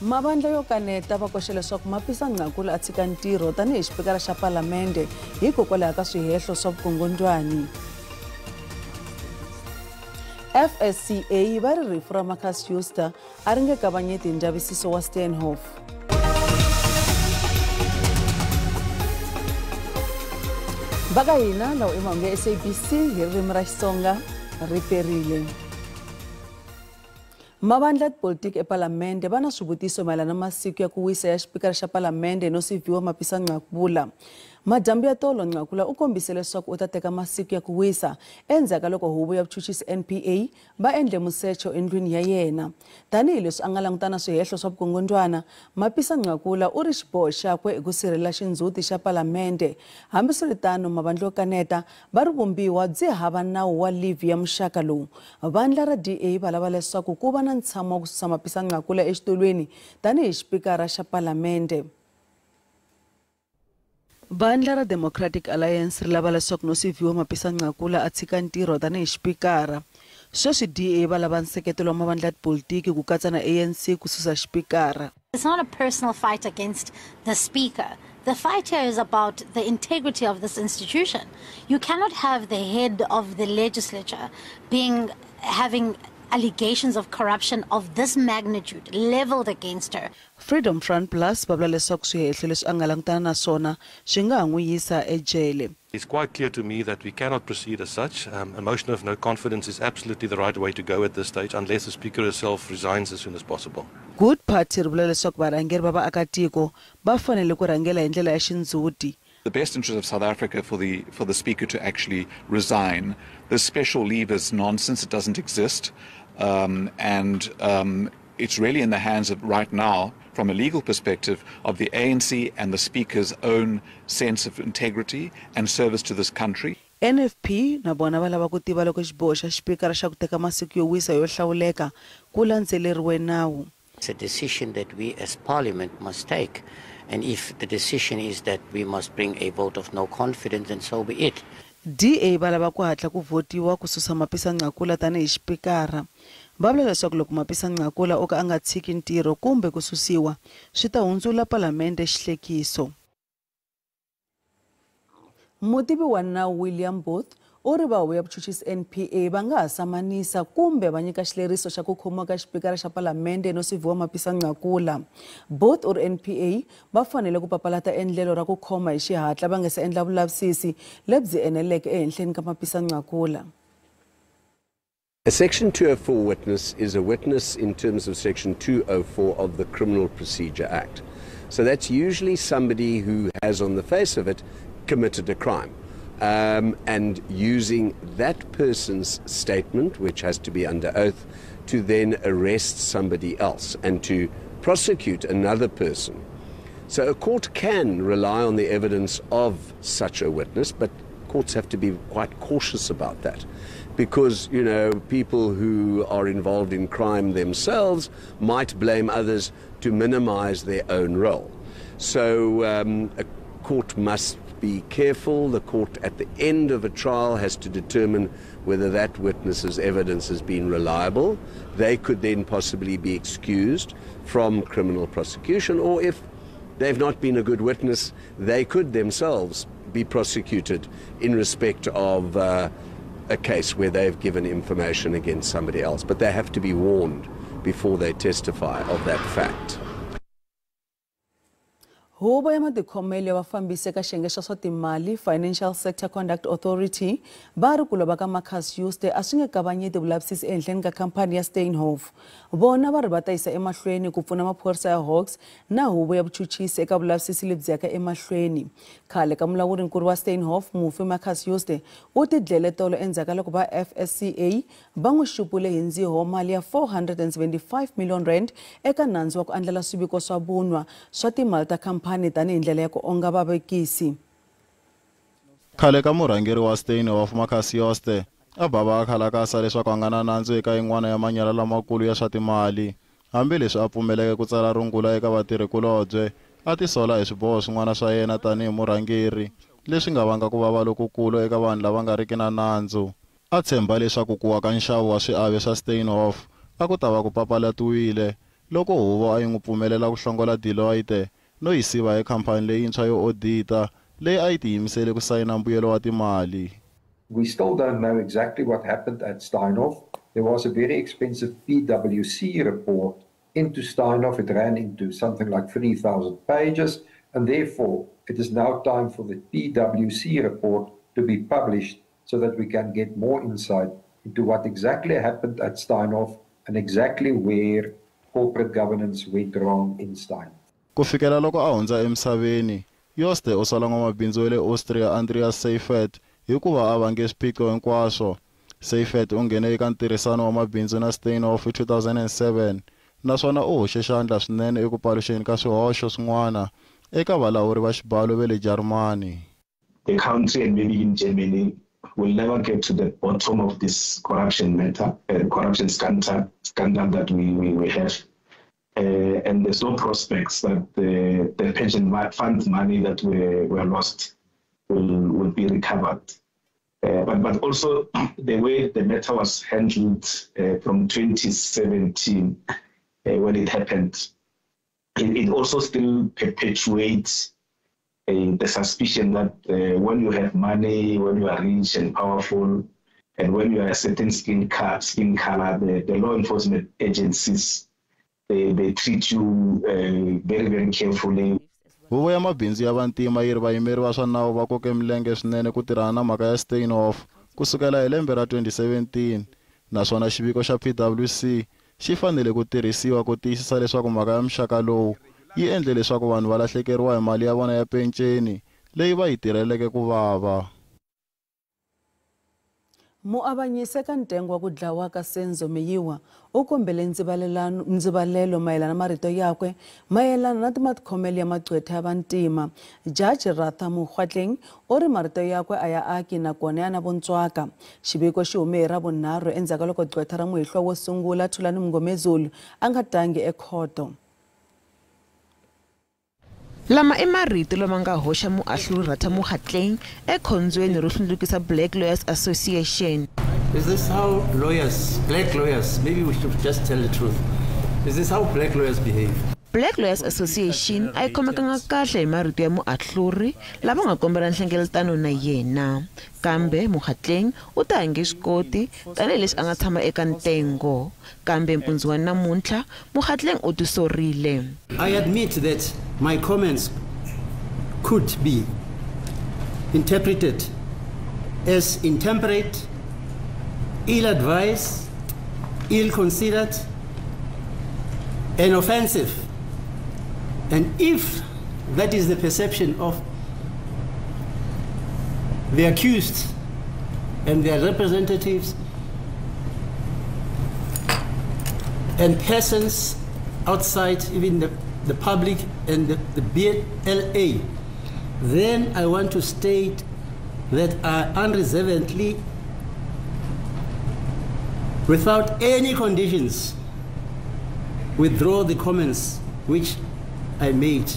Mavandla yo kaneta va koxela leswaku mapisa Nqakula a tshika ntirho tanihi xipikara xa palamende hikokwalaho ka swihehlo swa vukungundwani. FSCA va ri rifu ra Marcus Schuster a ri nge kavanyeti hi ndzavisiso wa Steenhof. Baka hina lawa i mahungu ya SABC hi ririmi ra Xitsonga ri perile. Mavandla politiki epalamende va na swivutiso mayelana na masiku ya ku wisa ya xipikara xa palamende no siviwa mapisa Nqakula. Madyambu ya tolo Nqakula u kombisile leswaku u ta teka masiku ya ku wisa endzhaku loko huvo ya vuchuchisi NPA va endle musecho endlwini ya yena. Tanihi leswi a nga langutana swihehlo swa vukungundwana, mapisa Nqakula u ri xiboho xakwe eku sirhelela xindzhuti xa palamende. Hambiswiritano mavandla yo kaneta va ri vumbiwa byi hava nawu wa livhi ya muxaka lowu. Vandla ra DA va lava leswaku ku va na ntshamo wa ku susa mapisa Nqakula exitulwini tanihi xipikara xa palamende. Vandla ra Democratic Alliance ri lava leswaku no siviwa mapisa Nqakula a tshika ntirho tanihi xipikara. Sweswi DA va lava nseketelo wa mavandla politiki ku katsa na ANC ku susa xipikara. It's not a personal fight against the speaker. The fight here is about the integrity of this institution. You cannot have the head of the legislature having allegations of corruption of this magnitude leveled against her. Freedom Front Plus va vula leswaku swihehlo leswi a nga langutana na swona swi nga n'wi yisa ejele. It's quite clear to me that we cannot proceed as such. A motion of no confidence is absolutely the right way to go at this stage unless the Speaker herself resigns as soon as possible. Good Party ri vula leswaku varhangeri va vaakatiko va fanele ku rhangela hi ndlela ya xindzhuti. The best interest of South Africa for the Speaker to actually resign. The special leave is nonsense. It doesn't exist. It's really in the hands of, right now, from a legal perspective, of the ANC and the Speaker's own sense of integrity and service to this country. NFP na bona va lava ku tiva loko xiboho xa xipikara xa ku teka masiku yo wisa yo hlawuleka ku landzeleriwe nawu. It's a decision that we as Parliament must take. And if the decision is that we must bring a vote of no confidence, then so be it. DA va lava ku hatla ku votiwa ku susa mapisa Nqakula tanihi xipikara. Va vula leswaku loko mapisa Nqakula o ka a nga tshiki ntirho kumbe ku susiwa swi ta hundzula palamende xihlekiso. Mutivi wa nawu William Booth u ri va huvo ya vuchuchisi NPA va nga ha samanisa kumbe va nyika xileriso xa ku khomiwa ka xipikara xa palamende no siviwa mapisa Nqakula. Booth u ri NPA va fanele ku papalata endlelo ra ku khoma hi xihatla va nga se endla vulavisisi lebyi eneleke ehenhleni ka mapisa Nqakula. A Section 204 witness is a witness in terms of Section 204 of the Criminal Procedure Act. So that's usually somebody who has on the face of it committed a crime. And using that person's statement, which has to be under oath, to then arrest somebody else and to prosecute another person. So a court can rely on the evidence of such a witness, but courts have to be quite cautious about that. Because, you know, people who are involved in crime themselves might blame others to minimize their own role. So a court must be careful. The court at the end of a trial has to determine whether that witness's evidence has been reliable. They could then possibly be excused from criminal prosecution, or if they've not been a good witness, they could themselves be prosecuted in respect of a case where they've given information against somebody else, but they have to be warned before they testify of that fact. Huvo ya matikhomelo ya vafambisi eka xiyenge xa swa timali Financial Sector Conduct Authority va ri ku lova ka Marcus Schuster a swi nge kavanyeti vulavisisi ehenhleni ka khampani ya Steenhof. Vona va ri va ta yisa emahlweni ku pfuna maphorisa ya Hawks na huvo ya vuchuchisi eka vulavisisi lebyi yaka emahlweni. Khale ka mulawurinkulu wa Steenhof mufi Marcus Schuster u tidlele tolo endzhaku loko va FSCA va n'wi xupule hi ndziho mali ya 475 million rand eka nandzu wa ku andlala swiviko swa vunwa swa timali ta khampani tanihi ndlela ya ku onga vavekisi. Khale ka murhangeri wa Steenhof Marcus Schuster a bava a khalakasa leswaku a nga na nandzu eka yin'wana ya manyala lamakulu ya swa timali. Hambileswi a pfumeleke ku tsala rungula eka vatirhikulobye a tisola hi swiboho swin'wana swa yena tanihi murhangeri leswi nga vanga ku vava lokukulu eka vanhu lava nga riki na nandzu. A tshemba leswaku ku wa ka nxavo wa swiave swa Steenhof a ku ta va ku papalatiwile loko huvo a yi n'wi pfumelela ku hlongola Deloitte no yi siva ekhampani leyintshwa yo audita leyi a yi tiyimisele ku sayina mbuyelo wa timali. We still don't know exactly what happened at Steinhoff. There was a very expensive PwC report into Steinhoff. It ran into something like 3,000 pages, and therefore it is now time for the PwC report to be published so that we can get more insight into what exactly happened at Steinhoff and exactly where corporate governance went wrong in Steinhoff. Ku fikela loko a hundza emisaveni, Jooste u sala n'wamabindzu wa le Austria Andreas Seifert hikuva a vange swiphiqo hinkwaswo. Seifert u nghene eka ntirhisano wa mabindzu na Steinhoff hi 2007 naswona u hoxe xandla swinene eku paluxeni ka swihoxo swin'wana eka valawuri va xibalo ve le Jarimani. The country and maybe in Germany will never get to the bottom of this corruption matter, corruption scandal that we have. And there's no prospects that the pension fund money that were lost will be recovered. But also the way the matter was handled from 2017 when it happened, it also still perpetuates the suspicion that when you have money, when you are rich and powerful, and when you are a certain skin color, the law enforcement agencies, they treat you very, very carefully. Huvo ya mabindzu ya vantima yi ri vayimeri va swa nawu va koke milenge swinene ku tirhana na mhaka ya Steinhoff kusukela hi lembe ra 2017 naswona xiviko xa PwC xi fanele ku tirhisiwa ku tiyisisa leswaku mhaka ya muxaka lowu yi endle leswaku vanhu va lahlekeriwa hi mali ya vona ya penceni leyi va yi tirheleke ku vava. Muavanyise ka ntengo wa ku dlawa ka Senzo Meyiwa u kombele ndzivalelo mayelana na marito yakwe mayelana na timatikhomelo ya maqwetha ya vantima. Jaji Ratha Mokgatleng u ri marito yakwe a ya aki nakona ya na vontswaka. Xiviko xi hume hi Ravunharhu endzhaku loko qwetha ra muhihlo wo sungula Thulani Mngomezulu a nga tangi ekhoto. Lama i marito lama nga hoxa muahluri Ratha Mokgatleng ekhondzweni ro hlundzukisa Black Lawyers Association. Is this how lawyers, black lawyers, maybe we should just tell the truth. Is this how black lawyers behave? Black Lawyers Association ay khomekanga kahle hi marito ya muahluri lava nga kombela nhlengeletano na yena. Kambe Mokgatleng u ta hange swi koti tanihileswi a nga tshama eka ntengo. Kambe mpundzu wa namuntlha Mokgatleng u tisorile. I admit that my comments could be interpreted as intemperate, ill-advised, ill-considered, and offensive. And if that is the perception of the accused and their representatives and persons outside, even the public and the BLA, then I want to state that I unreservedly, without any conditions, withdraw the comments which I made.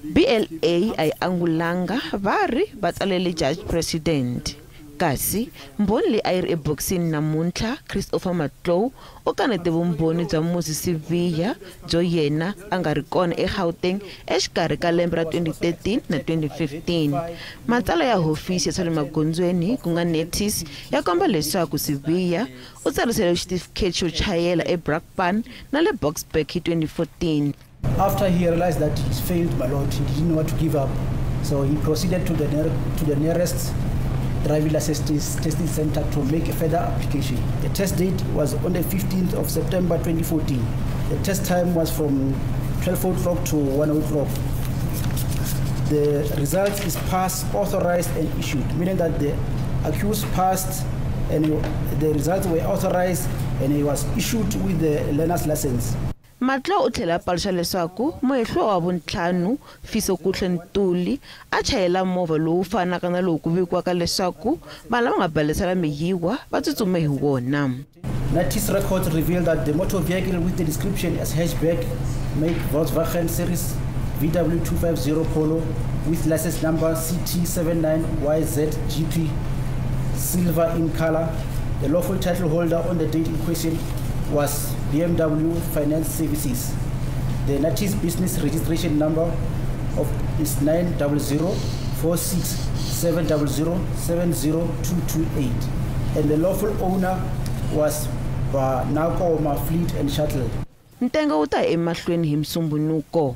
BLA ay angulanga vari batsalele judge president. Kasi mboni li ayiri eboxini namuntlha Christopher Matlow o kanete vumbhoni bya Moses Sibiya byo yena a nga ri kona eGauteng exikarhi ka lembe ra 2013 na 2015. Matsala ya hofisi ya swa le magondzweni ku nga notice ya komba leswaku Sibiya u tsarisele xitifiketi xo chayela eBrakpan na le Boksburg hi 2014. After he realized that he failed, my lord, he didn't want to give up, so he proceeded to the nearest driving license testing center to make a further application. The test date was on the 15th of September 2014. The test time was from 12 o'clock to 1 o'clock. The result is passed, authorized, and issued, meaning that the accused passed and the results were authorized and he was issued with the learner's license. Matlow u tlhela paluxa leswaku muhehlo wa vuntlhanu Fiso Kutlentuli a chayela movha lowu fanaka na lowu ku vikiwaka leswaku vanhu lava nga balesela Meyiwa va tsutsume hi wona. Notice records reveal that the motor vehicle with the description as hatchback make Volkswagen series VW250 Polo with license number CT79YZGP silver in color. The lawful title holder on the date in question was BMW Finance Services. The notice business registration number is 9004670070228, and the lawful owner was Nakoma Fleet and Shuttle. Ntengo wu ta emahlweni hi Msumbunuko.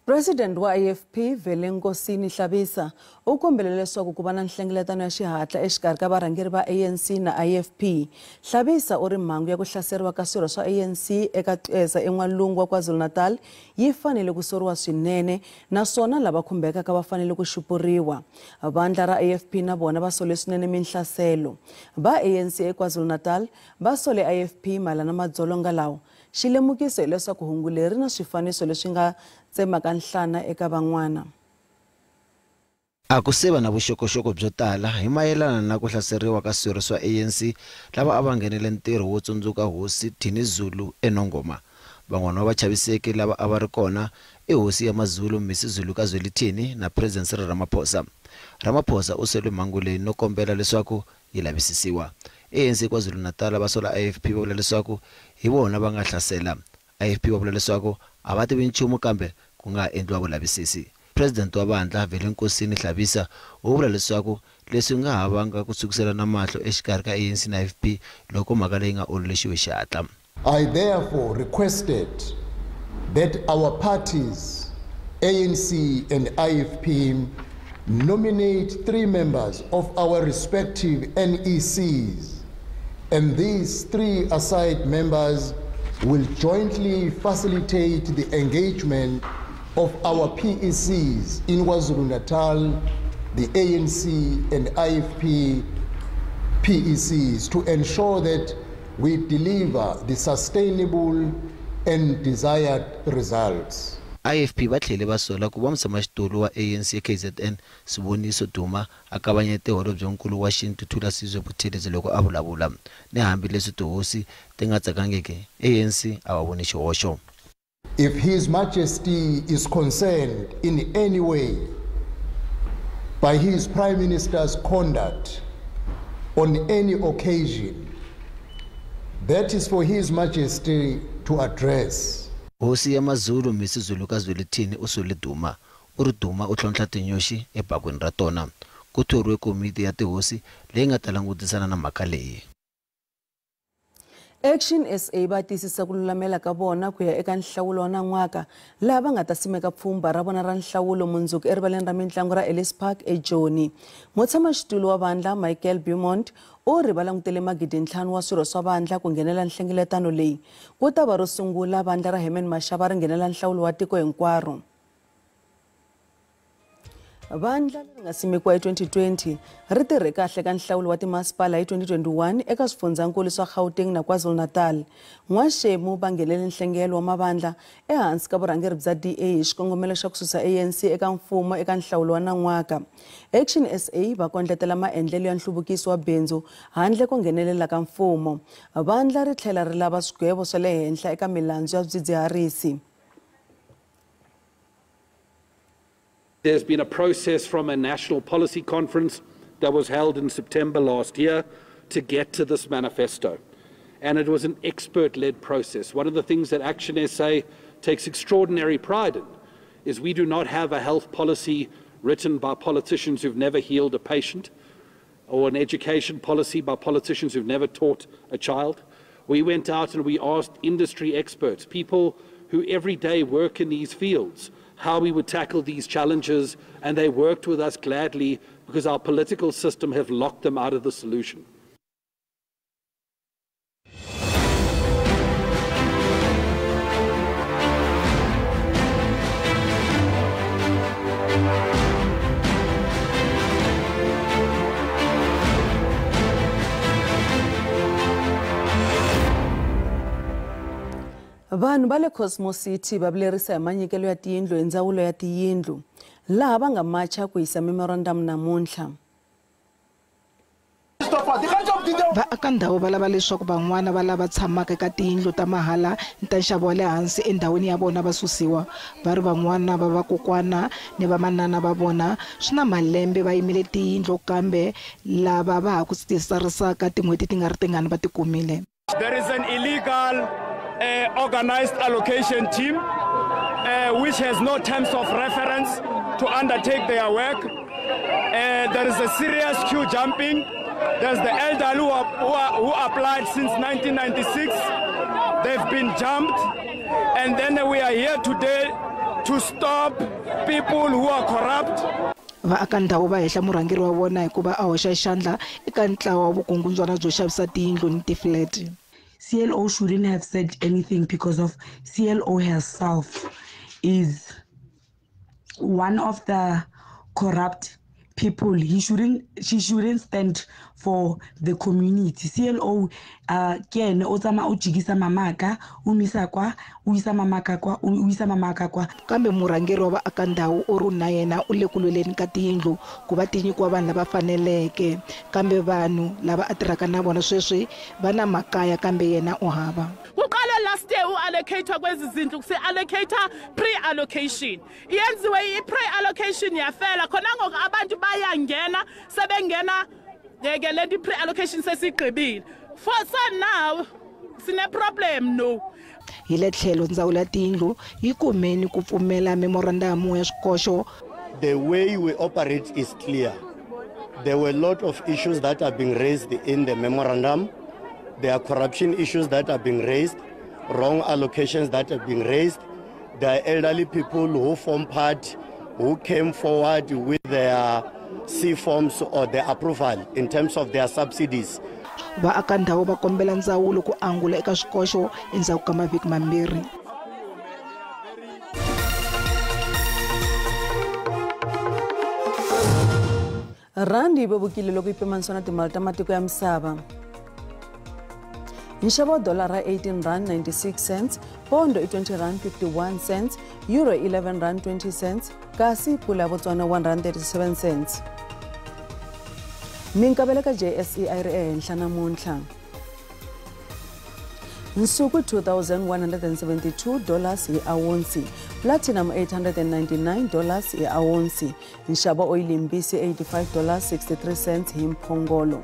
President wa AFP Nkosini Hlabisa u kombele leswaku ku va na nhlengeletano ya xihatla exikarhi ka varhangeri va ANC na AFP. Hlabisa u ri mhangu ya ku hlaseriwa ka swirho swa ANC eka Tweza en'walungu wa KwaZulu-Natal yi fanele ku soriwa swinene, naswona lava khumbekaka va fanele ku xupuriwa. Vandla ra AFP na vona va sole swinene minhlaselo. Va ANC eKwaZulu-Natal va sole AFP mayelana na madzolonga lawa. Xilemukiso hi leswaku hungu leri na swifaniso leswi nga tsemaka nhlana eka van'wana. A ku se va na vuxokoxoko byo tala hi mayelana na ku hlaseriwa ka swirho swa ANC lava a va nghenele ntirho wo tsundzuka hosi Thini Zulu eNongoma. Van'wana va vachaviseki lava a va ri kona i hosi ya maZulu Mrs Zulu ka Zwelithini na President Cyril Ramaphosa. Ramaphosa u sele mhangu leyi no kombela leswaku yi lavisisiwa. ANC KwaZulu-Natal va sola AFP va vula leswaku hi vona va nga hlasela. AFP va vula leswaku a va tivi nchumu kambe ku nga endliwa vulavisisi. President wa vandla Nkosini Hlabisa u vula leswaku leswi nga ha vanga ku sukisela na mahlo exikarhi ka ANC na AFP loko mhaka leyi nga ololexiwe xihatla. I therefore requested that our parties, ANC and IFP, nominate 3 members of our respective NECs, and these 3 assigned members will jointly facilitate the engagement of our PECs in KwaZulu-Natal, the ANC and IFP PECs, to ensure that we deliver the sustainable and desired results. IFP va tlhele va sola ku va mutshamaxitulu wa ANC KZN Siboniso Duma a kavanyete holobyenkulu wa xintu Thula Sizwe Buthelezi loko a vulavula. Ni hambi leswi tihosi ti nga tsakangeke, ANC a va voni xihoxo. If His Majesty is concerned in any way by his Prime Minister's conduct on any occasion, that is for His Majesty to address. Hosi ya maZulu Mrs Zulu ka Zwelithini u sole Duma. U ri Duma u tlhontlha tinyoxi ebakweni ra tona. Ku thoriwe komiti ya tihosi leyi nga ta langutisana na mhaka leyi. Action SA va tisisa ku lulamela ka vona ku ya eka nhlawulo wa nan'waka laha va nga ta simeka pfhumba ra vona ra nhlawulo mundzuku erivaleni ra mitlangu ra Ellis Park eJoni. Mutshamaxitulu wa vandla Michael Beaumont u ri va langutele magidi 5 wa swirho swa vandla ku nghenela nhlengeletano leyi. Ku ta va ro sungula vandla ra Herman Mashaba ri nghenela nhlawulo wa tiko hinkwaro. Vandla leri nga simekiwa hi 2020 ri tirhe kahle ka nhlawulo wa timasipala hi 2021 eka swifundzankulu swa Gauteng na KwaZulu-Natal. N'waxemu va nghenele nhlengelo wa mavandla ehansi ka vurhangeri bya DA hi xikongomelo xa ku susa ANC eka mfumo eka nhlawulo wa nan'waka. Action SA va kondletela maendlelo ya nhluvukiso wa bindzu handle ko nghenelela ka mfumo. Vandla ri tlhela ri lava swigwevo swa le henhla eka milandzu ya swidzidziharisi. There's been a process from a national policy conference that was held in September last year to get to this manifesto. And it was an expert-led process. One of the things that Action SA takes extraordinary pride in is we do not have a health policy written by politicians who've never healed a patient, or an education policy by politicians who've never taught a child. We went out and we asked industry experts, people who every day work in these fields, how we would tackle these challenges, and they worked with us gladly because our political system have locked them out of the solution. Vanhu va le Cosmos City va vilerisa hi manyikelo ya tiyindlu hi ndzawulo ya tiyindlu laha va nga macha ku hisa memorandum namuntlha. vaaka ndhawu va lava leswaku van'wana va lava tshamaka eka tiyindlu ta mahala ta nxavo wa le hansi endhawini ya vona va susiwa va ri van'wana va vakokwana ni vamanana va vona swi na malembe va yimile tiyindlu kambe lava va ha ku tisarisaka tin'hweti ti nga ri tingani va tikumile. There is an illegal organized allocation team which has no terms of reference to undertake their work. There is a serious queue jumping. There's the elderly who applied since 1996. They've been jumped. And then we are here today to stop people who are corrupt. Vaaka ndhawu va hehla murhangeri wa vona hikuva a hoxa xandla eka ntlawa wa vukungundzwana byo xavisa tiyindlu ni tiflat. CLO shouldn't have said anything because of CLO herself is one of the corrupt people. She shouldn't stand for the community. CLO kene ozama ujigisa mamaka umisa kwa uisa mamaka kwa kambe murhangeri wa vaaka ndhawu u ri na yena u le ku lweleni ka tiyindlu ku va tinyikiwa vanhu lava faneleke kambe vanhu lava a tirhaka na vona sweswi va na makaya kambe yena u hava. Kuqala last year u-allocator kwezi zindlu kusi-allocator pre-allocation yenziwe i-pre-allocation yafela khona ngoku abantu bayangena sebengena ngeke lento pre-allocation sesigqibile for so now sine-problem no. Hi le tlhelo ndzawulo ya tiyindlu yi kumeni ku pfumela memorandamu ya swikoxo. The way we operate is clear. There were a lot of issues that are being raised in the memorandum. There are corruption issues that are being raised, wrong allocations that are being raised. There are elderly people who form part, who came forward with their C forms or their approval in terms of their subsidies. Vaaka ndhawu va kombela ndzawulo ku angula eka swikoxo endzhaku ka mavhiki mambirhi. Randi yi vevukile loko yi pimanisiwa na timali ta matiko ya misava. Nxavo wa dolara 18 rand 96 cents, pondo i 20 rand 51 cents, euro 11 rand 20 cents, kasi pula ya Botswana 1 rand 37 cents. Minkavelo ka JSE a yi ri ehenhla namuntlha. Nsuku $2,172 hi awunsi, platinum $899 hi awunsi, nxavo oil yimbisi $85.63 hi mphongolo.